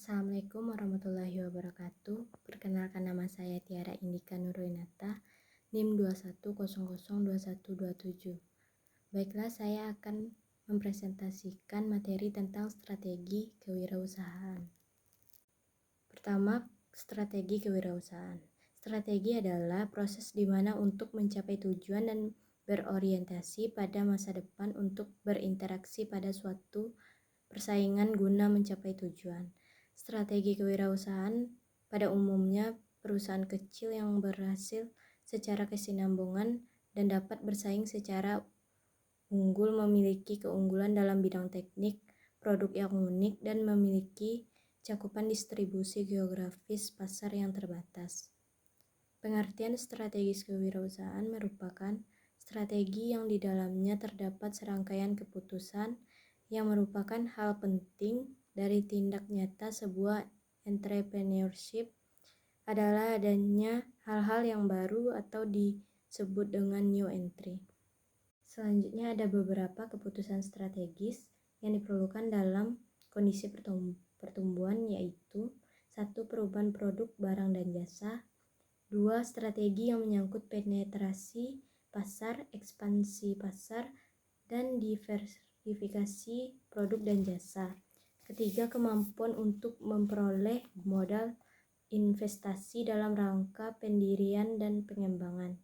Assalamualaikum warahmatullahi wabarakatuh. Perkenalkan, nama saya Tiara Indika Nurwinata, NIM 21002127. Baiklah, saya akan mempresentasikan materi tentang strategi kewirausahaan. Pertama, strategi kewirausahaan. Strategi adalah proses di mana untuk mencapai tujuan dan berorientasi pada masa depan untuk berinteraksi pada suatu persaingan guna mencapai tujuan. Strategi kewirausahaan pada umumnya perusahaan kecil yang berhasil secara kesinambungan dan dapat bersaing secara unggul, memiliki keunggulan dalam bidang teknik, produk yang unik, dan memiliki cakupan distribusi geografis pasar yang terbatas. Pengertian strategis kewirausahaan merupakan strategi yang di dalamnya terdapat serangkaian keputusan yang merupakan hal penting dari tindak nyata sebuah entrepreneurship, adalah adanya hal-hal yang baru atau disebut dengan new entry. Selanjutnya ada beberapa keputusan strategis yang diperlukan dalam kondisi pertumbuhan, yaitu 1. Perubahan produk, barang, dan jasa. 2. Strategi yang menyangkut penetrasi pasar, ekspansi pasar, dan diversifikasi produk dan jasa. Ketiga, kemampuan untuk memperoleh modal investasi dalam rangka pendirian dan pengembangan.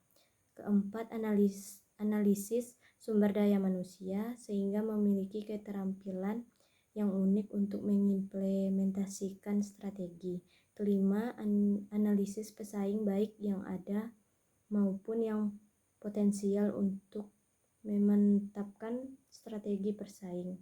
Keempat, analisis sumber daya manusia sehingga memiliki keterampilan yang unik untuk mengimplementasikan strategi. Kelima, analisis pesaing baik yang ada maupun yang potensial untuk memantapkan strategi persaing.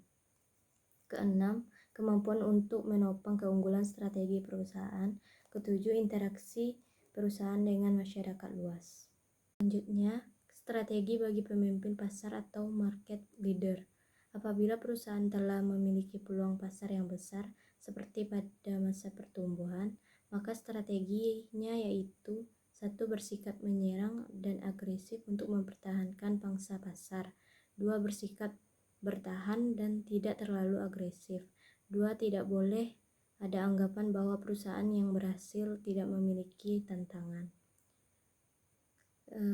Keenam, kemampuan untuk menopang keunggulan strategi perusahaan. Ketujuh, interaksi perusahaan dengan masyarakat luas. Selanjutnya, strategi bagi pemimpin pasar atau market leader. Apabila perusahaan telah memiliki peluang pasar yang besar seperti pada masa pertumbuhan, maka strateginya yaitu 1. Bersikap menyerang dan agresif untuk mempertahankan pangsa pasar. 2. Bersikap bertahan dan tidak terlalu agresif. 2. Tidak boleh ada anggapan bahwa perusahaan yang berhasil tidak memiliki tantangan.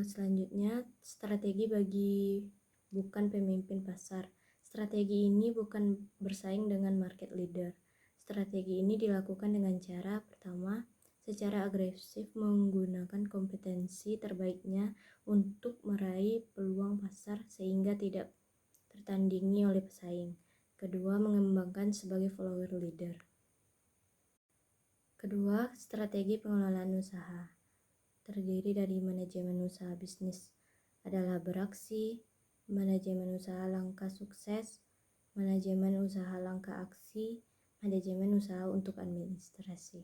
Selanjutnya, strategi bagi bukan pemimpin pasar. Strategi ini bukan bersaing dengan market leader. Strategi ini dilakukan dengan cara pertama, secara agresif menggunakan kompetensi terbaiknya untuk meraih peluang pasar sehingga tidak tertandingi oleh pesaing. Kedua, mengembangkan sebagai follower leader. Kedua, strategi pengelolaan usaha. Terdiri dari manajemen usaha bisnis adalah beraksi, manajemen usaha langkah sukses, manajemen usaha langkah aksi, manajemen usaha untuk administrasi.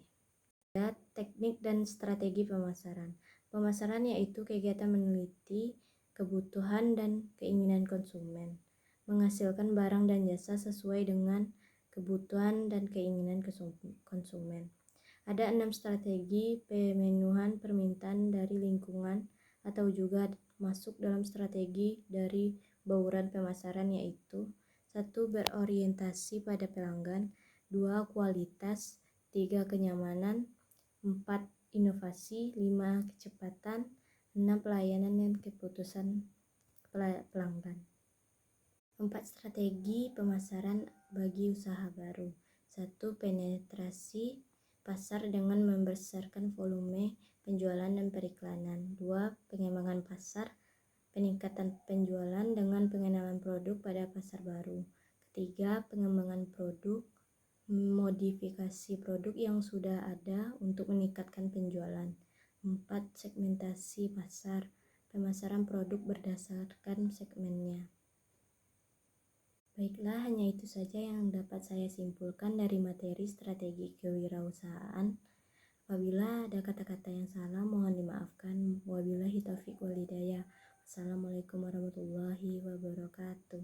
Ada teknik dan strategi pemasaran. Pemasaran yaitu kegiatan meneliti kebutuhan dan keinginan konsumen, menghasilkan barang dan jasa sesuai dengan kebutuhan dan keinginan konsumen. Ada 6 strategi pemenuhan permintaan dari lingkungan atau juga masuk dalam strategi dari bauran pemasaran, yaitu 1. Berorientasi pada pelanggan, 2. Kualitas, 3. Kenyamanan, 4. Inovasi, 5. Kecepatan, 6. Pelayanan dan keputusan pelanggan. 4 strategi pemasaran bagi usaha baru. 1. Penetrasi pasar dengan membesarkan volume penjualan dan periklanan. 2. Pengembangan pasar, peningkatan penjualan dengan pengenalan produk pada pasar baru. Ketiga, pengembangan produk, modifikasi produk yang sudah ada untuk meningkatkan penjualan. 4. Segmentasi pasar, pemasaran produk berdasarkan segmennya. Baiklah, hanya itu saja yang dapat saya simpulkan dari materi strategi kewirausahaan. Apabila ada kata-kata yang salah, mohon dimaafkan. Wabillahi taufiq wal hidayah. Assalamualaikum warahmatullahi wabarakatuh.